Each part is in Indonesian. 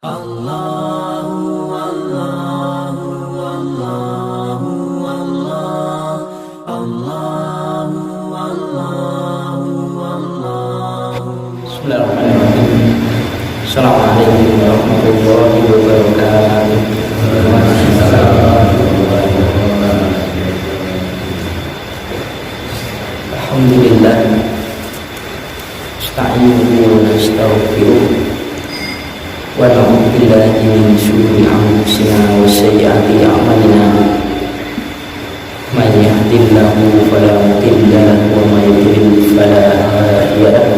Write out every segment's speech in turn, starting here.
Allahu Allahu Allahu Allah Allahu Allahu Allah. Bismillahirrahmanirrahim. Assalamualaikum warahmatullahi wabarakatuh. Alhamdulillah. Nasta'inuhu wa nastaghfiruh. Wa na'udzu billahi min shururi anfusina wa sayyiati a'malina. May yahdihillahu fala mudilla lahu wa may yudlil fala hadiya lahu.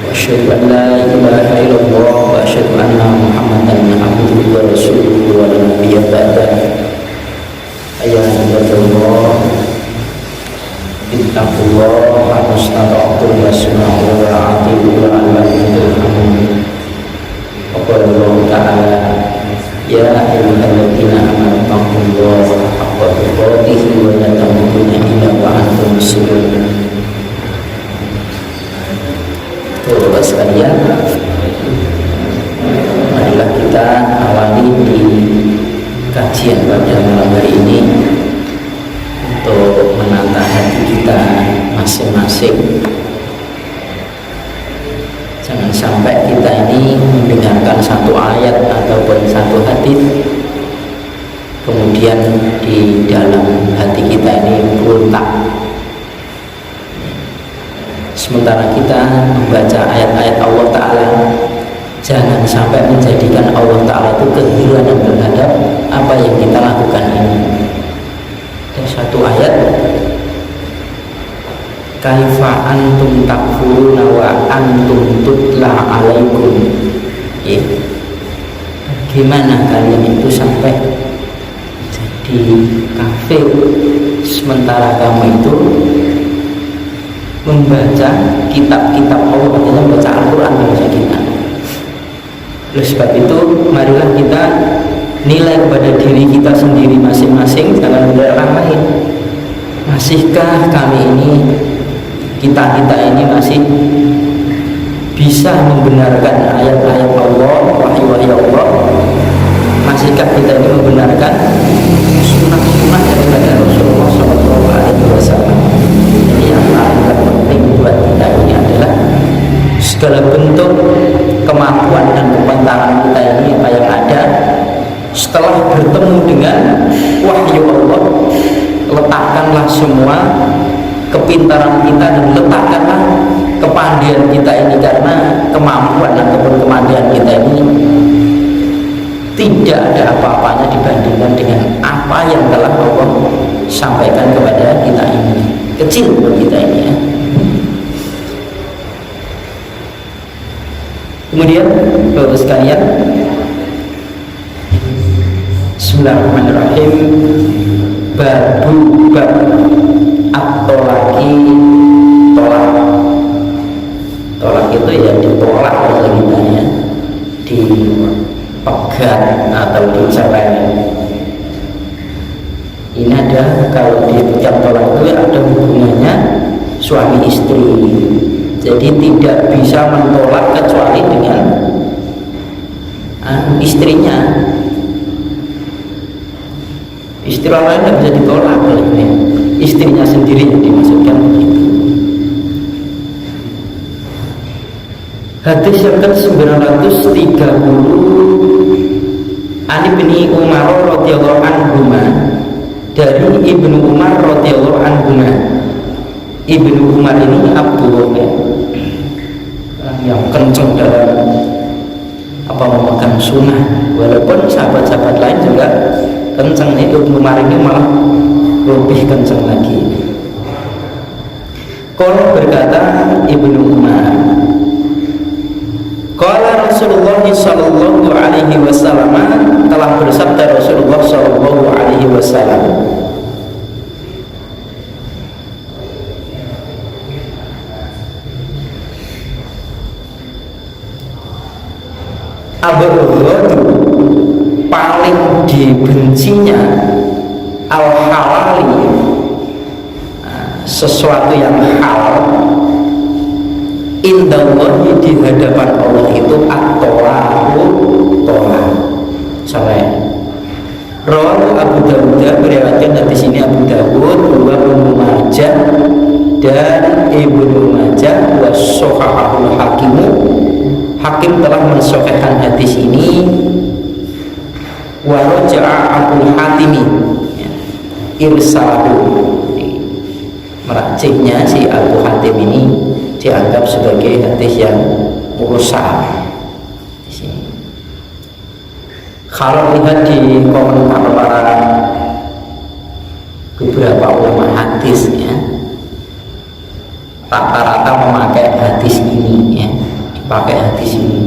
Wa asyhadu an la ilaha illallah wa asyhadu anna Muhammadan abduhu wa rasuluhu wa la nabiyya ba'dahu. Ayyuhalladzina ittaqullaha haqqa wasma'u wa ati'u la'allakum turhamun. Qala Allah Ta'ala, ya ayyuhalladzina amanu taqullaha haqqa tuqatih wa la tamutunna illa wa antum muslimun. Bapak sekalian, marilah kita awali di kajian pada malam hari ini untuk menata hati kita masing-masing. Jangan sampai kita ini mendengarkan satu ayat ataupun satu hadis, kemudian di dalam hati kita ini berontak. Sementara kita membaca ayat-ayat Allah Ta'ala, jangan sampai menjadikan Allah Ta'ala itu keheranan terhadap apa yang kita lakukan ini. Ada satu ayat, kaifa antum takfuruna wa antum tutla alaikum. Bagaimana kalian itu sampai jadi kafir sementara kamu itu membaca kitab-kitab Allah, membaca Al-Quran bahasa kita. Oleh sebab itu, marilah kita nilai kepada diri kita sendiri masing-masing, jangan kepada orang lain. Masihkah kami ini, kita ini masih bisa membenarkan ayat-ayat Allah, wahyu-wahyu Allah? Masihkah kita ini membenarkan sunnah-sunnah daripada Rasulullah SAW? Ini yang paling penting buat kita ini adalah segala bentuk kemampuan dan kepantaran kita ini apa yang ada setelah bertemu dengan wahyu Allah, letakkanlah semua kepintaran kita dan letakkanlah kepandaian kita ini, karena kemampuan ataupun kepandaian kita ini tidak ada apa-apanya dibandingkan dengan apa yang telah Allah sampaikan kepada kita ini. Kecil buat kita ini ya. Kemudian Bapak sekalian, bismillahirrahmanirrahim, bab at-tolaki, tolak itu ya ditolak bahasa kita ya, dipegat atau dicerai. Ini ada, kalau diucap tolak itu ada hubungannya suami istri, jadi tidak bisa mentolak kecuali dengan istrinya. Istri orang lain tidak bisa ditolak oleh istrinya sendiri yang dimaksudkan begitu. Hadis yang ke-930, Ani bin Umar radhiyallahu anhu, dari Ibnu Umar radhiyallahu anhu. Ibnu Umar ini Abdul yang kenceng dalam memegang sunnah, walaupun sahabat-sahabat lain juga kenceng. Ibnu Umar ini malah lebih kenceng lagi. Qala berkata Ibnu Umar, qala Rasulullah sallallahu alaihi wasallam, telah bersabda Rasulullah sallallahu alaihi wasallam, abghadu, paling dibencinya, al-halali, sesuatu yang halal, indallahi, di hadapan Allah itu at-tolaku, Abu Dawud, meriwayatkan hadis ini Abu Dawud, wa Ibnu Majah dan Ibnu Majah, wa shahahul Hakim. Hakim telah mensahihkan hadis ini, wa raja'a Abu Hatimi irsalahu. Merajihnya si Abu Hatim ini dianggap sebagai hadis yang mursal. Di sini. Kalau lihat di komentar para beberapa ulama hadis ya, rata-rata memakai hadis ini ya, dipakai hadis ini.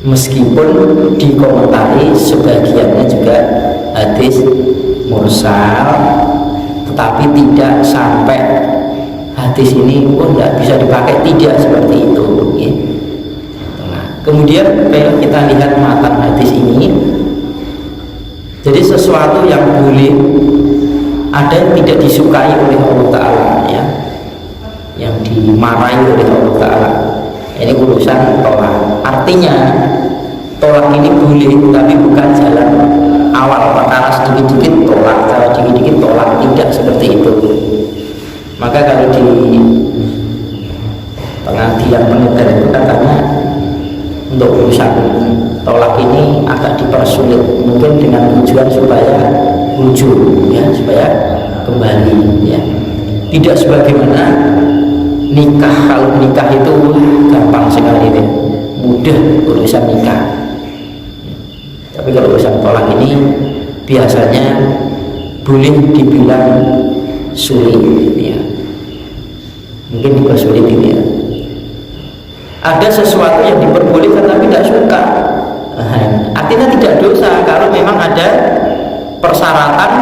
Meskipun dikomentari sebagiannya juga hadis mursal, tetapi tidak sampai hadis ini tidak bisa dipakai, tidak seperti itu ya. Nah, kemudian kalau kita lihat matan hadis ini, jadi sesuatu yang boleh, ada yang tidak disukai oleh Allah Ta'ala ya, yang dimarahi oleh Allah Ta'ala. Ini urusan tolak. Artinya tolak ini boleh, tapi bukan jalan awal, perkara sedikit-sedikit tolak, cara dikit-dikit tolak, tidak seperti itu. Maka kalau di pengajian pengantar itu katanya untuk urusan tolak ini agak dipersulit, mungkin dengan tujuan supaya rujuk ya, supaya kembali ya. Tidak sebagaimana nikah. Kalau nikah itu gampang sekali ya, mudah urusan nikah. Tapi kalau urusan tolak ini biasanya boleh dibilang sulit ya. Mungkin dipersulit ini ya. Ada sesuatu yang diperbolehkan tapi tidak suka, artinya tidak dosa kalau memang ada persyaratan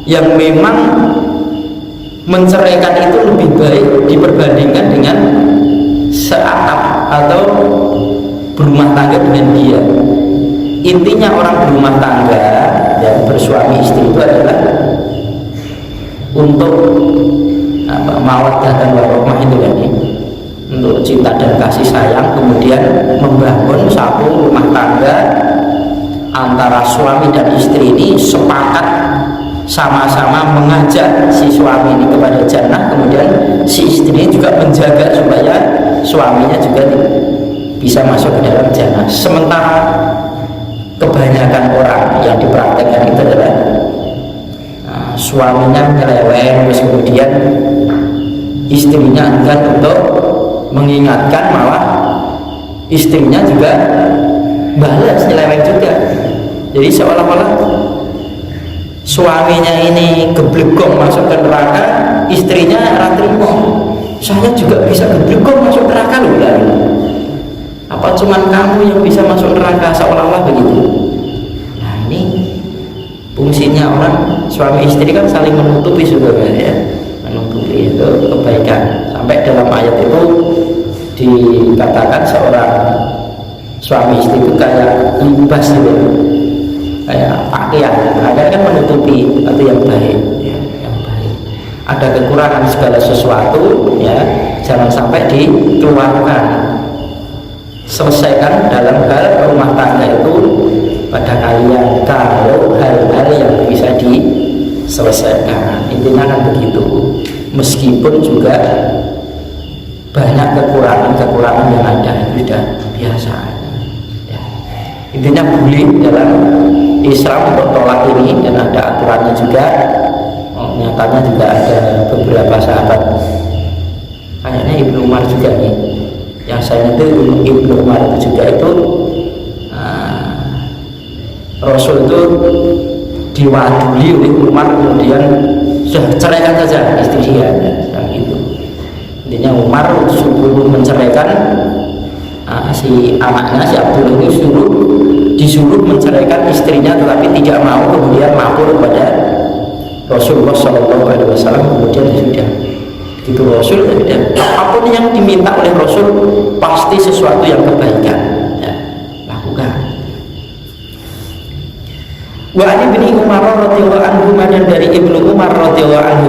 yang memang menceraikan itu lebih baik diperbandingkan dengan seatap atau berumah tangga dengan dia. Intinya orang berumah tangga dan bersuami istri itu adalah untuk mawaddah dan warahmah itu kan ya, untuk cinta dan kasih sayang, kemudian membangun satu rumah tangga antara suami dan istri ini sepakat sama-sama mengajak si suami ini kepada jannah, kemudian si istri juga menjaga supaya suaminya juga bisa masuk ke dalam jannah. Sementara kebanyakan orang yang dipraktekkan itu adalah suaminya nyeleweng, terus kemudian istrinya enggan untuk mengingatkan, malah istrinya juga balas nyeleweng juga. Jadi seolah-olah suaminya ini geblegong masuk ke neraka, istrinya ratrimo, saya juga bisa geblegong masuk neraka loh. Apa cuman kamu yang bisa masuk neraka, seolah-olah begitu. Nah ini fungsinya orang suami istri kan saling menutupi sebenarnya ya, menutupi itu kebaikan. Sampai dalam ayat itu dikatakan seorang suami istri itu kayak libas gitu, kayak pakaian kan menutupi itu yang baik ya, yang baik. Ada kekurangan segala sesuatu ya, jangan sampai dikeluarkan. Selesaikan dalam hal rumah tangga itu pada kalian, kalau hal-hal yang bisa diselesaikan. Intinya kan begitu, meskipun juga banyak kekurangan yang ada itu sudah biasa ya. Intinya boleh dalam Islam untuk tolak ini, dan ada aturannya juga. Nyatanya juga ada beberapa sahabat, kayaknya Ibnu Umar juga nih, yang saya itu Ibnu Umar itu juga itu Rasul itu diwaduli oleh Umar, kemudian sudah ceraikan saja istri dia yang itu. Intinya Umar suruh menceraikan si anaknya, si Abdullah ini disuruh menceraikan istrinya, tetapi tidak mau, kemudian lapor kepada Rasulullah SAW, kemudian sudah itu Rasul sudah, apapun yang diminta oleh Rasul pasti sesuatu yang kebaikan ya, lakukan. Wa an Ibnu Umar radhiyallahu anhu, dan dari Ibnu Umar radhiyallahu anhu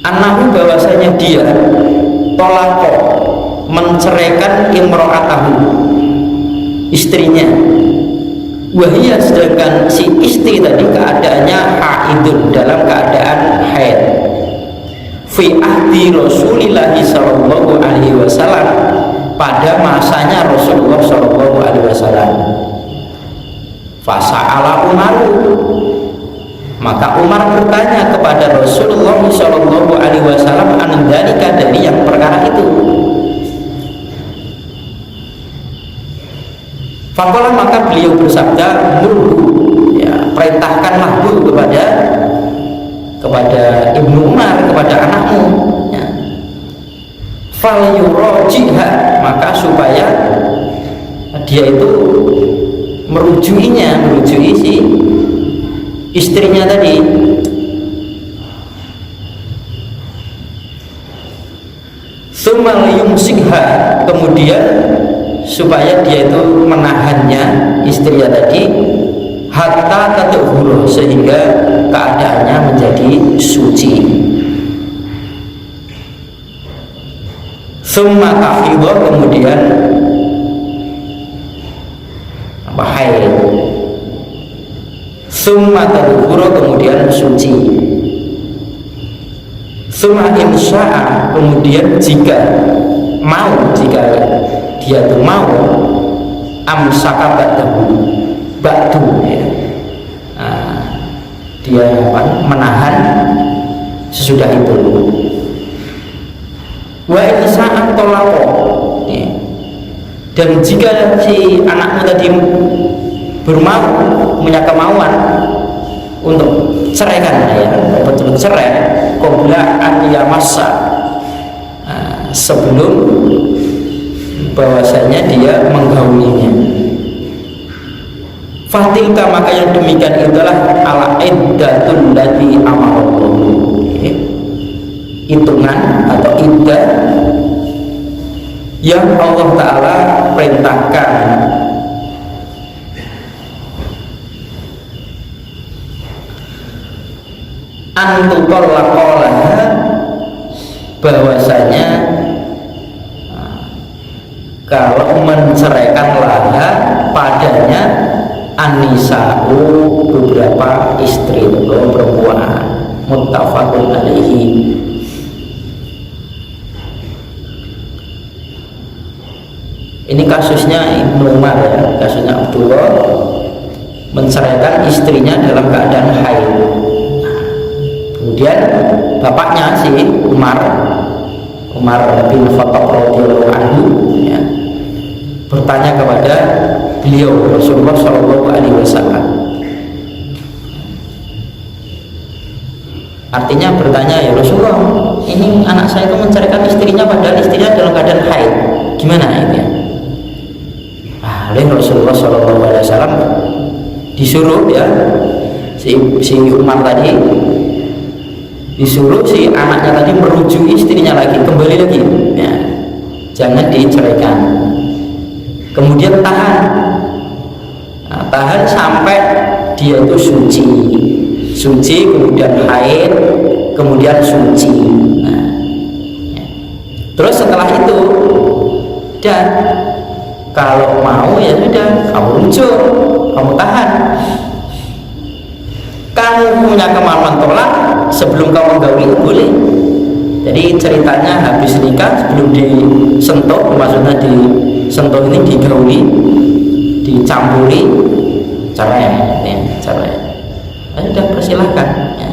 annahu, bahwasanya dia tolako menceraikan imro'atahu, istrinya. Wahia, sedangkan si istri tadi keadaannya haidun, dalam keadaan haid. Fi ahdi Rasulillah sallallahu alaihi wasallam, pada masanya Rasulullah sallallahu alaihi wasallam. Fasa'ala Umar, maka Umar bertanya kepada Rasulullah sallallahu alaihi wasallam an dzalika, dari yang perkara itu. Faqala, maka beliau bersabda, murhu, ya, perintahkanlah bu kepada Ibnu Umar, kepada anakmu, ya. Fal yurajiha, maka supaya dia itu merujui si istrinya tadi. Tsumma yumsikha, kemudian supaya dia itu menahannya, istrinya tadi, hatta tatuhuru, sehingga keadaannya menjadi suci. Summa tahidha, kemudian haid. Summa tatuhuru, kemudian suci. Summa insya'a, kemudian jika dia itu mau, amsaka ba'du, ya. Dia menahan sesudah itu. Wa insa'an tolako, ya. Dan jika si anakmu tadi bermau, punya kemauan untuk ceraikan, ya, betul cerai, qabla an yamassa, sebelum bahwasanya dia menggaulinya. Fatilka, maka yang demikian itulah ala iddatul lati amarallahu, hitungan atau iddah yang Allah Ta'ala perintahkan. Antukol lakolah, bahwasanya kalau menceraikan laha padanya anisa'u, beberapa istri atau perempuan. Muttafaqun alaihi. Ini kasusnya Ibnu Umar, ya, kasusnya Abdullah menceraikan istrinya dalam keadaan haid. Kemudian bapaknya si Umar bin Khattab radhiyallahu anhu, ya, bertanya kepada beliau Rasulullah Shallallahu Alaihi Wasallam. Artinya bertanya, ya Rasulullah, ini anak saya itu menceraikan istrinya padahal istrinya dalam keadaan haid, gimana ini? Oleh Rasulullah Shallallahu Alaihi Wasallam disuruh, ya, si Umar tadi disuruh si anaknya tadi merujuk istrinya lagi, kembali lagi, ya, jangan diceraikan. Kemudian tahan sampai dia itu suci, kemudian haid, kemudian suci. Nah, ya. Terus setelah itu, dan kalau mau ya sudah, kamu rujuk, kamu tahan. Kamu punya kemampuan tolak sebelum kamu gauli, boleh. Jadi ceritanya habis nikah, sebelum disentuh, maksudnya disentuh ini digauli, dicampuri, cerai, ya, cerai. Sudah, persilahkan, ya.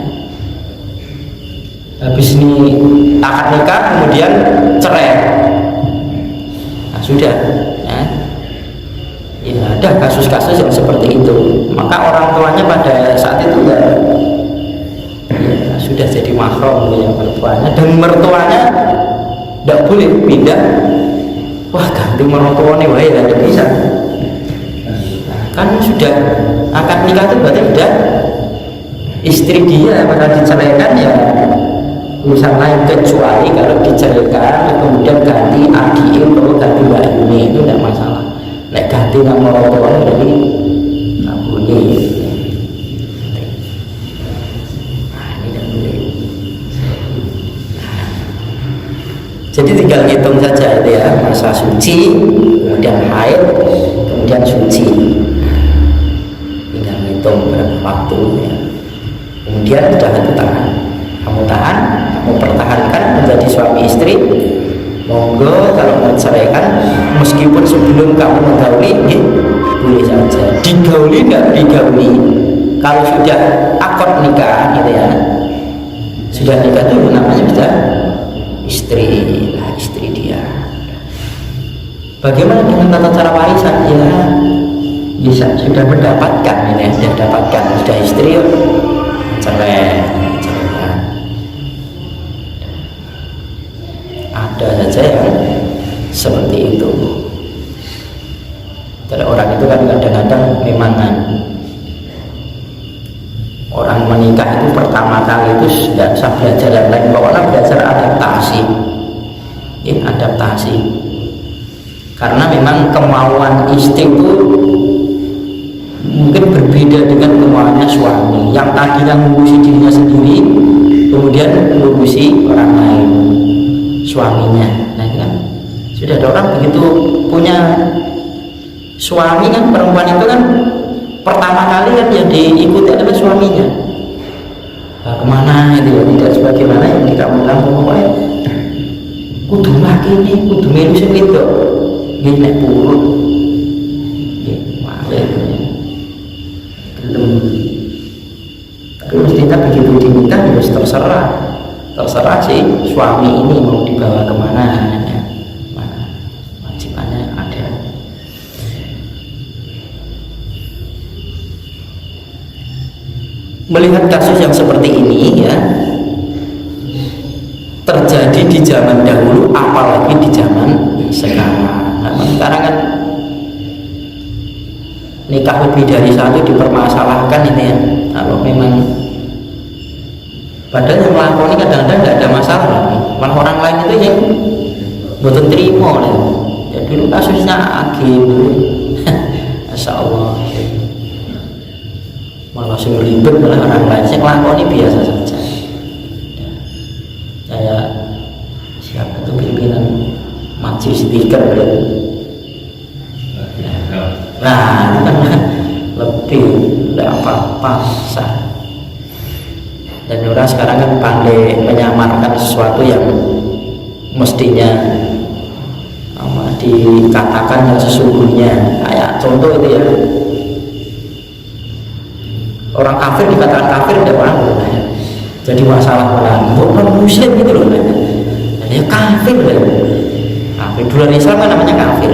Habis ini akad nikah, kemudian cerai, nah, sudah, ya. Ya, ada kasus-kasus yang seperti itu. Maka orang tuanya pada saat itu ya sudah jadi mahram, ya, mertuanya, dan mertuanya tidak boleh pindah. Wah, ganti mertuanya, wah, ya tidak bisa. Kan sudah akad nikah itu berarti sudah istri dia, pada diceraikan ya urusan lain, kecuali kalau diceraikan kemudian ganti adik atau ganti mbak ini, itu tidak masalah. Nek ganti nama orang tua berarti nggak boleh. Nah, ini tidak boleh. Jadi tinggal tinggal ngitung saja itu ya, masa suci, kemudian haid, kemudian suci. Tinggal ngitung berapa waktu ya. Kemudian sudah itu tahan. Kamu tahan, kamu pertahankan menjadi suami istri. Monggo kalau mau ceraikan, meskipun sebelum kamu menggauli, ya, boleh saja. Digauli nggak digauli. Kalau sudah akad nikah, gitu ya, sudah nikah itu namanya sudah istri, lah istri dia. Bagaimana dengan tata cara warisan? Ya, bisa sudah mendapatkan, ini sudah dapatkan, sudah istri, cerai. Ada saja yang seperti itu. Jadi orang itu kan kadang-kadang memang orang menikah itu pertama kali itu tidak usah belajar yang lain, pokoknya belajar adaptasi ya, adaptasi. Karena memang kemauan istri itu mungkin berbeda dengan kemauannya suami. Yang tadinya mengurusi dirinya sendiri, kemudian mengurusi orang lain, suaminya. Nah kan sudah ada orang begitu punya suami kan, perempuan itu kan pertama kali kan yang diikuti adalah suaminya. Nah, kemana itu ya, tidak sebagaimana yang di kampung-kampung pokoknya kudu laki ini, kudu melu sing wedok nggih nek purut nggih malih belum. Tapi mestinya begitu dinikah harus terserah sih suami ini mau dibawa kemana ya. Mana wajibannya ada. Melihat kasus yang seperti ini ya, terjadi di zaman dahulu apalagi di zaman sekarang. Nah, sekarang kan nikah lebih dari satu dipermasalahkan ini ya. Kalau memang padahal yang melakoni kadang-kadang tidak ada masalah, malah orang lain itu yang betul terima ya. Ya dulu kasusnya Agim Masya Allah, malah sing ribet malah orang lain, yang melakoni biasa saja. Saya siapa itu pimpinan majelis zikir nah itu kan lebih tidak apa-apa sah. Dan orang sekarang kan pandai menyamarkan sesuatu yang mestinya dikatakan yang sesungguhnya. Kayak contoh itu ya, orang kafir dikatakan kafir tidak mau ya. Jadi masalah orang non muslim gitu loh ya. Ya kafir ya. Kafir duluan Islam kan namanya kafir.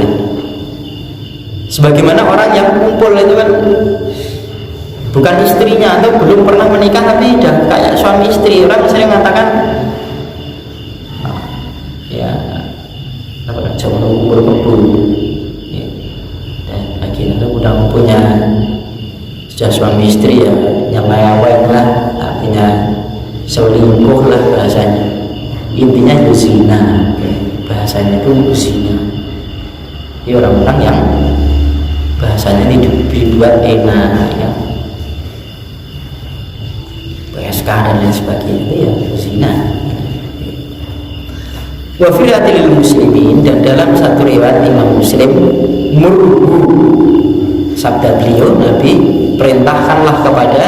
Sebagaimana orang yang kumpul itu kan bukan istrinya atau belum pernah menikah tapi udah kayak suami istri. Orang sering mengatakan ya apa coba kumpul ya. Dan lagi itu udah punya sudah suami istri ya, yang lewat lah, artinya selingkuh lah bahasanya. Intinya itu zina, bahasanya itu zina. Ini orang-orang yang bahasanya ini dibuat enak ya, PSK dan lain sebagainya, itu ya zina. Wa fi riwayatil muslimin, dan dalam satu riwayat Imam Muslim, murhu, sabda beliau Nabi, perintahkanlah kepada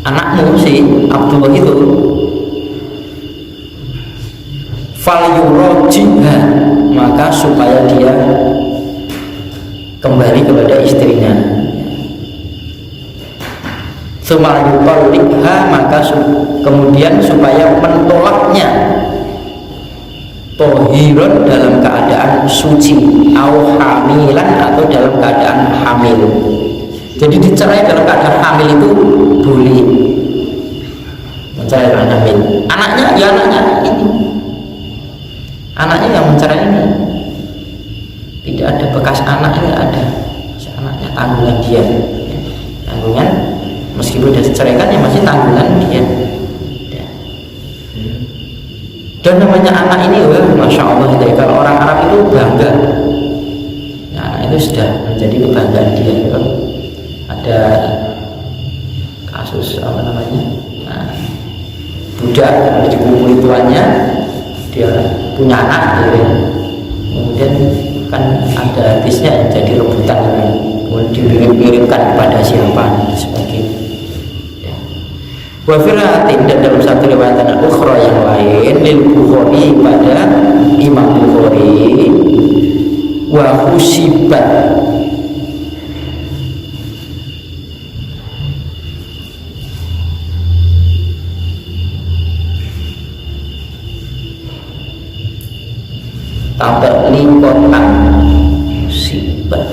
anakmu si Abdullah itu fal yurajjiha, maka supaya dia kembali kepada istrinya. Tsumma yutalliqha, maka kemudian supaya mentolaknya tohiron, dalam keadaan suci, au hamilan, atau dalam keadaan hamil. Jadi dicerai dalam keadaan hamil itu boleh, mencerai dalam hamil. Anaknya ya anaknya ini, anaknya yang mencerai ini tidak ada bekas anaknya, ada anaknya tanggungan dia, tanggungan meskipun sudah diceraikan ya masih tanggungan dia. Dan namanya anak ini, masya Allah, kalau orang Arab itu bangga. Nah, anak itu sudah menjadi kebanggaan dia. Kan ada kasus apa namanya, budak dikumpuli tuannya, dia punya anak gitu ya. Kemudian kan ada hadisnya jadi rebutan gitu. Kemudian dikirimkan kepada siapa dan sebagainya. Wa fir'atin, dan dalam satu riwayat ukhra yang lain lil Bukhari pada Imam Bukhari, wa husibat, tambah lingkotan sibat,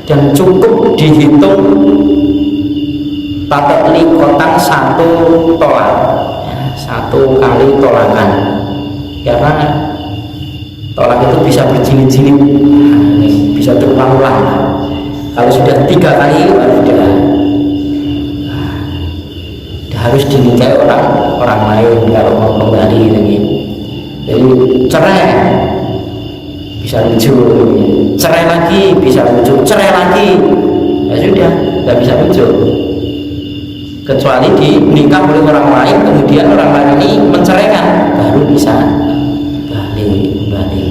dan cukup dihitung tatak likotan satu tolak ya, satu kali tolakan, karena tolak itu bisa berjilid-jilid, bisa terulang-ulang. Kalau sudah 3 kali sudah harus dinikahi orang lain kalau mau kembali gitu. Jadi cerai bisa rujuk, cerai lagi bisa rujuk, cerai lagi ya sudah nggak bisa rujuk, kecuali dinikah oleh orang lain, kemudian orang lain ini menceraikan, baru bisa balik kembali.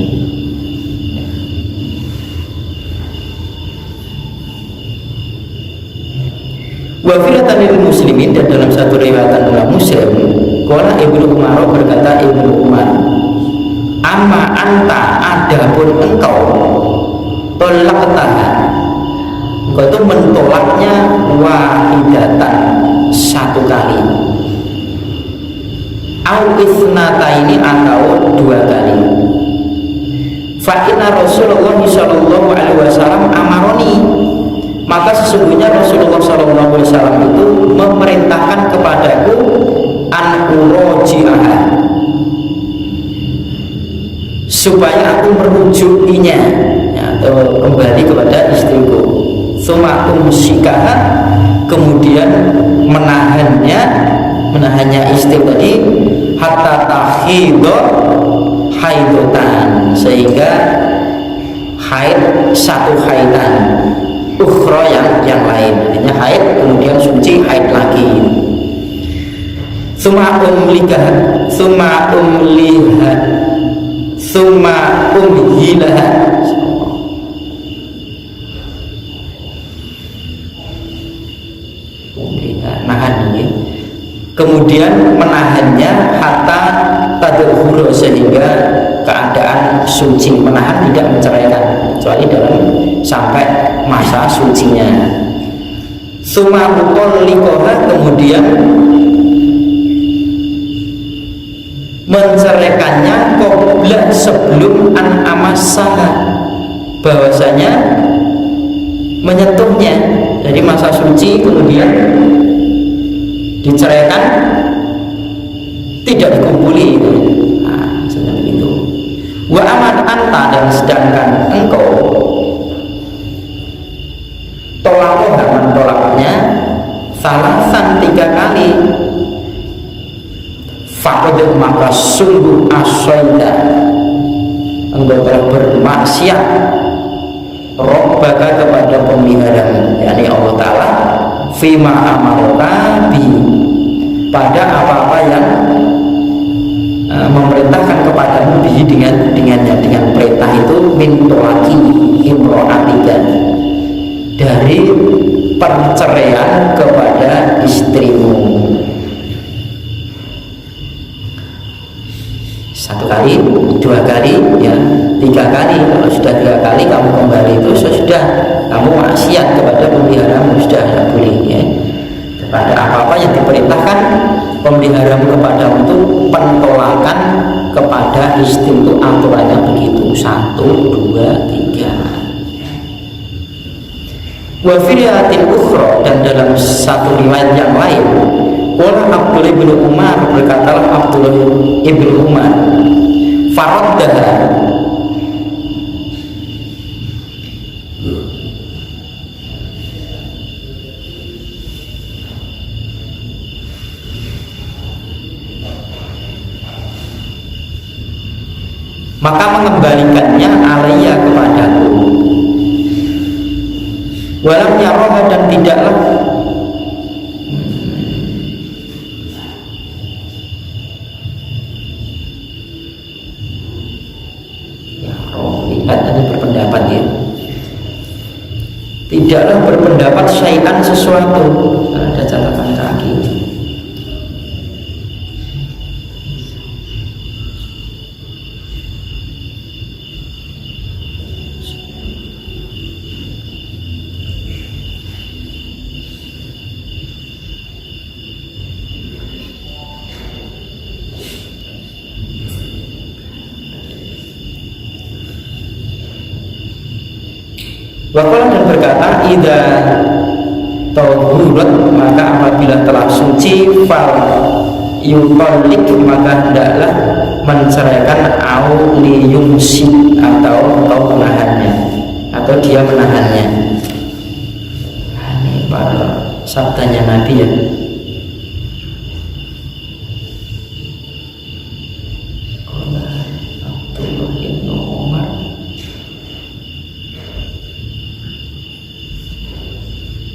Wa filatanil muslimin, dan dalam satu riwayat umat Muslim, qala Ibnu Umar, berkata Ibnu Umar, amma anta, adapun engkau, tolaktaha, engkau itu mentolaknya wahidatan, satu kali, au isnataini, atau 2 kali. Fa inna Rasulullah sallallahu alaihi wasallam amaroni, maka sesungguhnya Rasulullah sallallahu alaihi wasallam itu memerintahkan kepadaku an uroji'aha, supaya aku merujukinya ya, atau kembali kepada istriku. Suma umsikaha, kemudian menahannya istri tadi, hatta tahidho haidotan, sehingga haid satu haidan, ukhra yang lain, artinya haid kemudian suci, haid lagi. Suma umliha, summa umhilaha, nahan ini, kemudian menahannya hatta tadhuru, sehingga keadaan suci, menahan tidak menceraikan kecuali dalam sampai masa sucinya. Summa mutalliqaha, kemudian menceraikannya qabla, sebelum an amasaha, bahwasanya menyentuhnya. Jadi masa suci kemudian diceraikan, tidak dikumpuli, nah, seperti itu. Wa aman anta, dan sedangkan engkau, tolakoh, tolaknya salasan 3 kali, faqad, maka sungguh asoida, engkau telah bermaksiat Rabbaka, kepada pemeliharaan, yakni Allah Ta'ala, fima amaraka bi, pada apa-apa yang memerintahkan kepadamu bi, dengannya, dengan perintah itu, min tolaki imro'atika, dari perceraian kepada istrimu. 1 kali, 2 kali, ya 3 kali. Kalau sudah 3 kali kamu kembali itu sudah kamu maksiat kepada pemeliharamu, sudah tidak boleh ya. Kepada apa-apa yang diperintahkan pemeliharamu kepadamu itu, pentolakan kepada istri itu aturannya begitu, 1, 2, 3. Wa firiyatin ukhra, dan dalam satu riwayat yang lain, qala Abdullah bin Umar, berkatalah Abdullah ibn Umar, faraddaha, maka mengembalikannya alaiya kepadaku. Walam yaroha, dan tidaklah lihat tadi berpendapat ya, tidaklah berpendapat syai'an sesuatu. Ada catatan kaki. Waqala, dan berkata, idza tahurat, maka apabila telah suci, fal yutallik, maka hendaklah menceraikan, au liyumsi, atau menahannya, atau dia menahannya. Ini para sabdanya Nabi ya.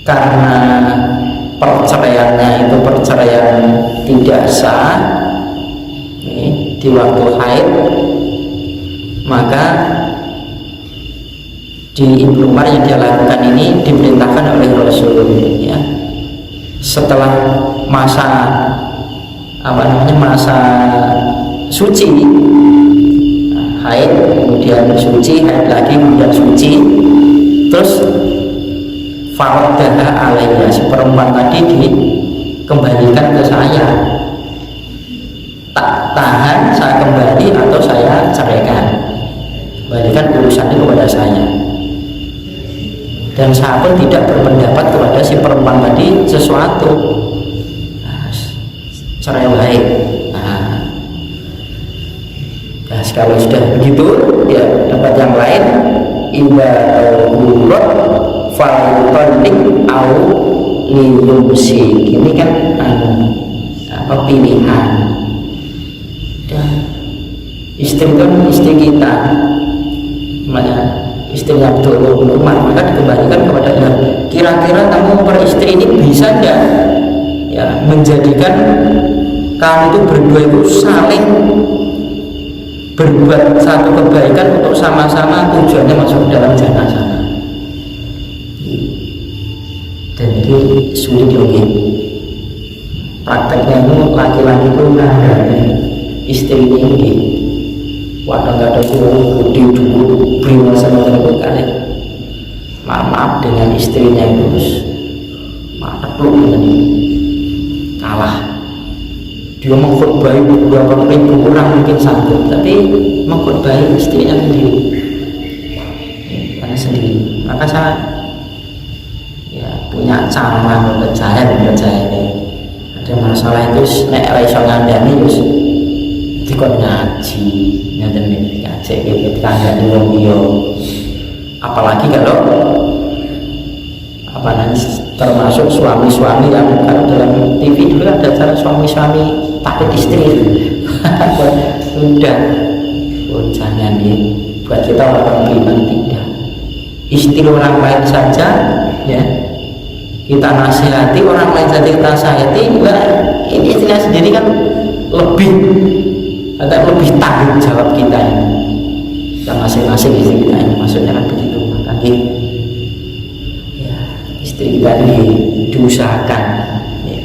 Karena perceraiannya itu perceraian tidak sah di waktu haid, maka di Ibnu Umar yang dia lakukan ini diperintahkan oleh Rasul ya, setelah masa masa suci, haid, kemudian suci, haid lagi, kemudian suci, terus faraddaha alaiya, si perempuan tadi dikembalikan ke saya, tak tahan, saya kembali atau saya ceraikan, kembalikan urusannya kepada saya. Dan saya pun tidak berpendapat kepada si perempuan tadi sesuatu, cerai baik. Nah, kalau sudah begitu ya dapat yang lain, idza urut fa'utallik au liyumsi. Ini kan pilihan. Dan istri itu istri kita, namanya istrinya Abdul Umar, maka dikembalikan kepada dia. Kira-kira kamu peristri ini bisa enggak ya menjadikan kamu itu berdua itu saling berbuat satu kebaikan untuk sama-sama tujuannya masuk dalam jannah sana. Dan ini sulit lagi. Prakteknya itu laki-laki itu ngandani istri ini kadang-kadang gede dulu beriman sama kali maaf dengan istrinya itu mantap lu kalah. Dia mengkhotbahi 20.000 orang mungkin sanggup, tapi mengkhotbahi istrinya sendiri, karena sendiri. Maka saya ya punya cara menurut saya ini ada masalah itu nek ora iso ngandani wis dikon ngaji ngaten iki ngaji iki kandhani wong liya. Apalagi kalau termasuk suami-suami yang kalau dalam TV dulu ada cara suami-suami takut istri udah jangan ya, buat kita orang beriman tidak. Istri orang lain saja ya kita nasihati, orang lain saja kita nasihati, ini istrinya sendiri kan lebih tanggung jawab kita ini, kita masing-masing istri kita ini, maksudnya kan begitu. Maka ya, istri kita ini diusahakan ya,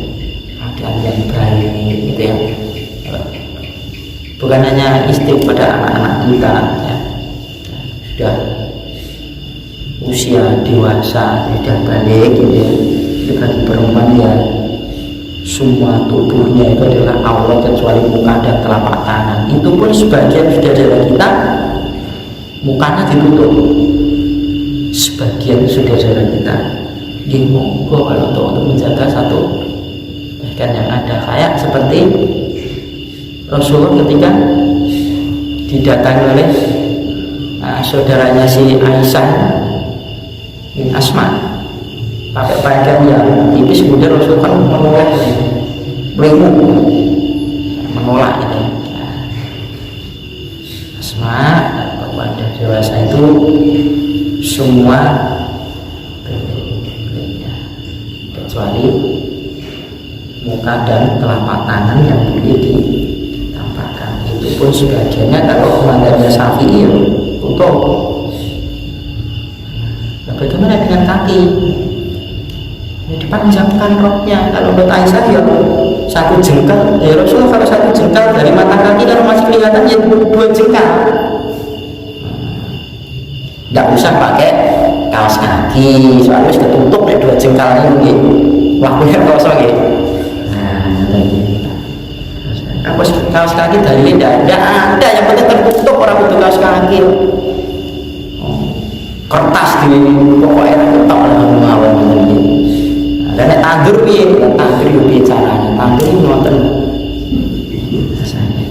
keadaan yang baik gitu ya, bukan hanya istri pada anak-anak kita ya, sudah usia dewasa sudah balik gitu ya, itu kan perempuan ya semua tubuhnya itu adalah aurat kecuali muka dan telapak tangan, itu pun sebagian sudah dari kita mukanya ditutup, sebagian sudah dari kita. Gini monggo kalau untuk menjaga satu bahkan yang ada kayak seperti Rasulullah ketika didatangi oleh saudaranya si Aisyah bin Asma pakai pakaian yang tipis, kemudian Rasul kan menolak menolak ini Asma asma kepada dewasa itu semua kecuali muka dan telapak tangan yang boleh ditampakkan. Itu pun sebagiannya kalau mazhabnya Syafi'i tutup. Nah, bagaimana dengan kaki? Ya, dipanjangkan roknya. Kalau menurut Aisyah ya satu jengkal. Ya Rasulullah kalau satu jengkal dari mata kaki kalau masih kelihatan ya 2 jengkal. Nggak usah pakai kaos kaki, soalnya sudah ketutup ya 2 jengkal ini. Waktunya kosong ya. Nah, kaos kaki dalilnya tidak ada. Yang penting tertutup, orang butuh kaos kaki. Kertas di pokoknya tetap mengawal ini. Dan nek tandur piye? Tandur yo piye carane? Tandur iki wonten rasane.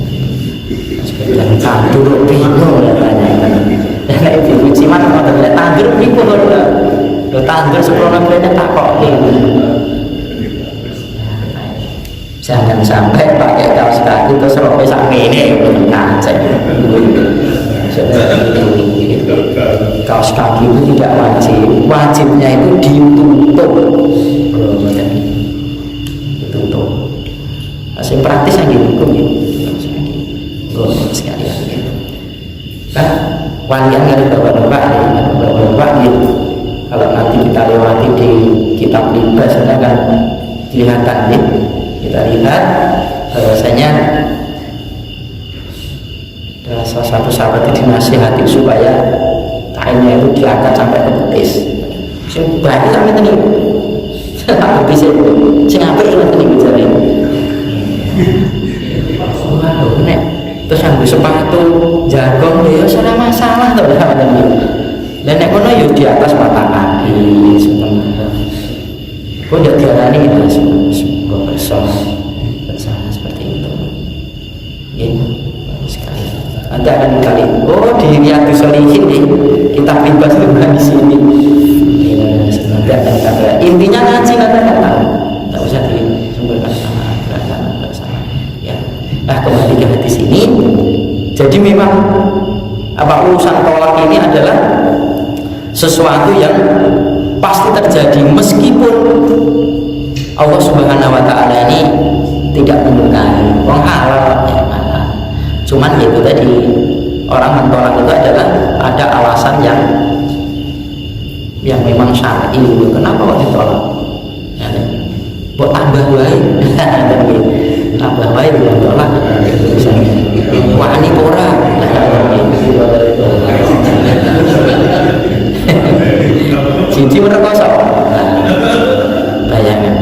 Sebagian tandur bingung rasane. Dan nek ibu ciman wonten nek tandur niku lho tandur seprono kene takoki. Jangan sampai pakai kaos kaki terus rope sak ngene kacek. Kaos kaki itu tidak wajib, wajibnya itu ditutup. Ditutup. Masih praktis yang gitu ya. Sekalian gitu. Nah, walian dari bapak-bapak gitu. Kalau nanti kita lewati di kitab libas ada kan kelihatan ya. Kita lihat bahwasanya ada salah satu sahabat itu dinasihati supaya kainnya itu diangkat sampai ke betis. Sing bali sampe teni. Tak betis itu. Sing apik sampe teni jare. Waduh, nek terus nganggo sepatu jagong ya ora masalah to sampe teni. Lah nek kono ya di atas mata kaki sebenarnya. Kok ndak diarani semua bersama seperti itu. Ya, sekali. Nanti akan kali. Oh, di Riyadhus Shalihin nih. Kitab libas itu di sini. Nanti akan kata. Intinya ngaji nanti akan tahu. Tak usah disumberkan sama. Ya. Nah, kembali ke hadis ini. Jadi memang urusan tolak ini adalah sesuatu yang pasti terjadi meskipun Allah Subhanahu wa taala ini tidak menyukai. Wong halal ya halal. Cuman itu tadi orang mentolak itu adalah ada alasan yang memang syar'i. Kenapa kok ditolak? Ya, buat tambah wae. Tambah wae yang tolak. Misalnya wani ora. Cinci merkosa. Bayangan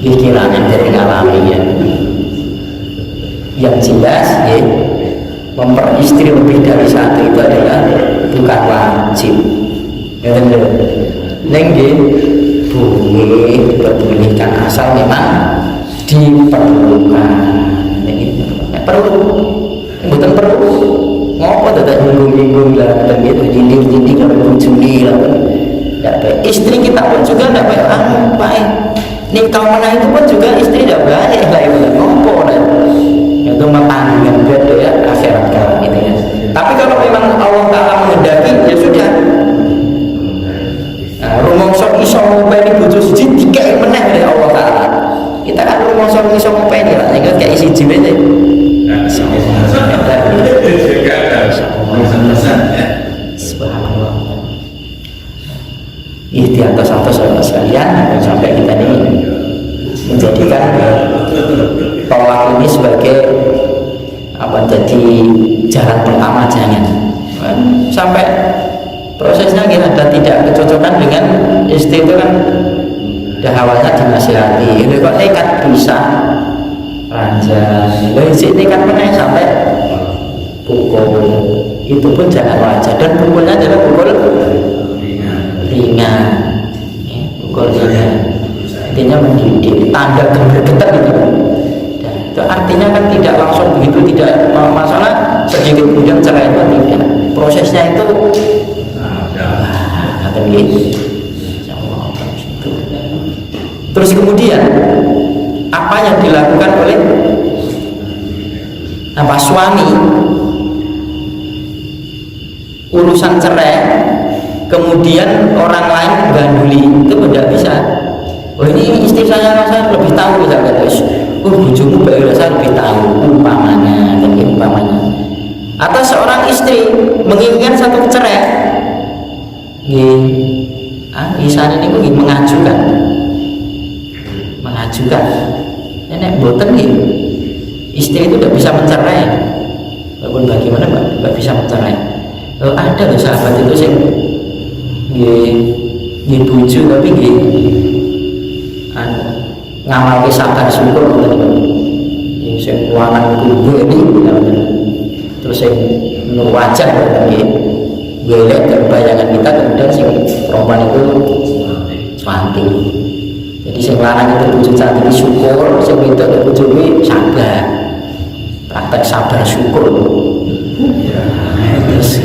pikiran dari ngalami ya. Yang jelas ya, memperistri lebih dari satu itu adalah bukan wajib. Ya benar. Nengge boleh diperbolehkan asal memang diperlukan. Perlu, bukan perlu. Ngopo tidak minggu-minggu lah dan gitu jindir-jindir kalau bujuni lah. Tidak baik. Istri kita pun juga tidak baik. Baik. Nikah mana itu pun juga istri tidak baik lah itu ngopo lah. Itu matanggan beda ya akhirat kalau gitu ya. Tapi kalau memang Allah Taala menghendaki ya sudah. Nah, rumongso iso ngopeni bojo siji dikek meneh oleh Allah Taala. Kita kan rumongso iso ngopeni lah nek kayak isi jiwe deh. Subhanallah. Ikhtiar atas sekalian sampai kita ini menjadikan tolak ini sebagai jadi jalan pertama, jangan sampai prosesnya kita ada tidak kecocokan dengan istri itu kan udah awalnya dinasihati itu kok nekat bisa ranjang dari sini kan pernah sampai pukul itu pun jangan wajar dan pukulnya adalah pukul ringan ya, pukul ringan intinya mendidik tanda getar gitu. Dan itu artinya kan tidak langsung begitu, tidak masalah sedikit kemudian cerai itu tidak, prosesnya itu akan gitu. Terus kemudian apa yang dilakukan oleh suami urusan cerai, kemudian orang lain ganduli, itu tidak bisa. Oh ini istri saya lebih tahu misalnya, terus bujumu baik saya lebih tahu umpamanya, kan umpamanya. Atau seorang istri menginginkan satu cerai, misalnya ini mengajukan, nenek boten istri itu tidak bisa mencerai, walaupun bagaimana nggak bisa mencerai. Ada loh sahabat itu sih bojo tapi ngamal sabar syukur sing ruangan kubur ini terus sing nur wajah welek dan bayangan kita, kemudian sing perempuan itu mati. Jadi sing lanang itu bojo cantik syukur, sing wedok itu bojo sabar, praktek sabar syukur. Terus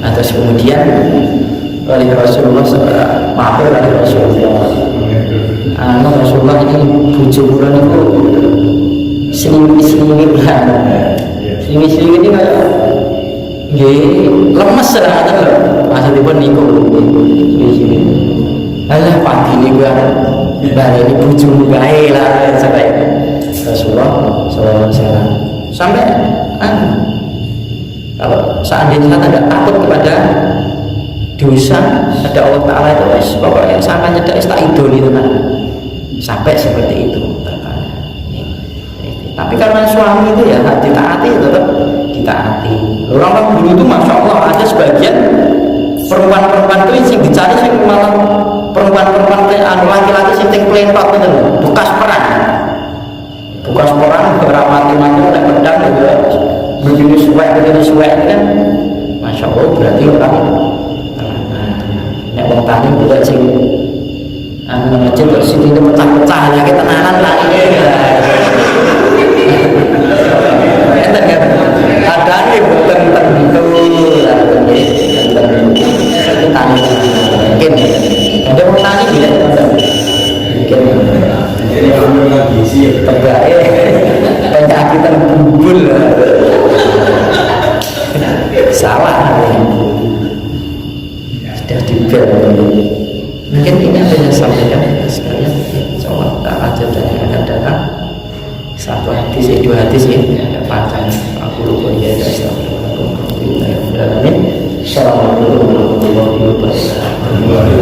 terus kemudian oleh Rasulullah oleh Rasulullah ini bojo kula niku selingi-selingi ini kayak lemes lah maksudipun niku sini alah pagi niku ini bojomu gawe lah sampai Rasulullah sampai kalau seandainya kita tidak takut kepada dosa, ada Allah Ta'ala itu pokoknya sampai nyedak tak idol itu kan sampai seperti itu tapi karena suami itu ya ditaati, tetap ditaati. Orang dulu itu Masya Allah ada sebagian perempuan-perempuan itu yang dicari yang malah perempuan-perempuan laki-laki yang plentot itu bekas perang beberapa mati-mati udah pedang gitu begini suwek kan Masya Allah berarti orang nek wong tani buat sing ngecil terus sini pecah-pecah ya kita tenanan lah ini enten kan ada nih bukan tentu tani mungkin ada wong tani bila mungkin jadi kamu lagi sih terbaik penyakit terbubul salah sudah juga mungkin ini ada yang sampaikan sekalian insyaAllah tak aja dan yang akan datang satu hadis dua hadis ini ada panjang aku lupa ya Assalamualaikum warahmatullahi wabarakatuh.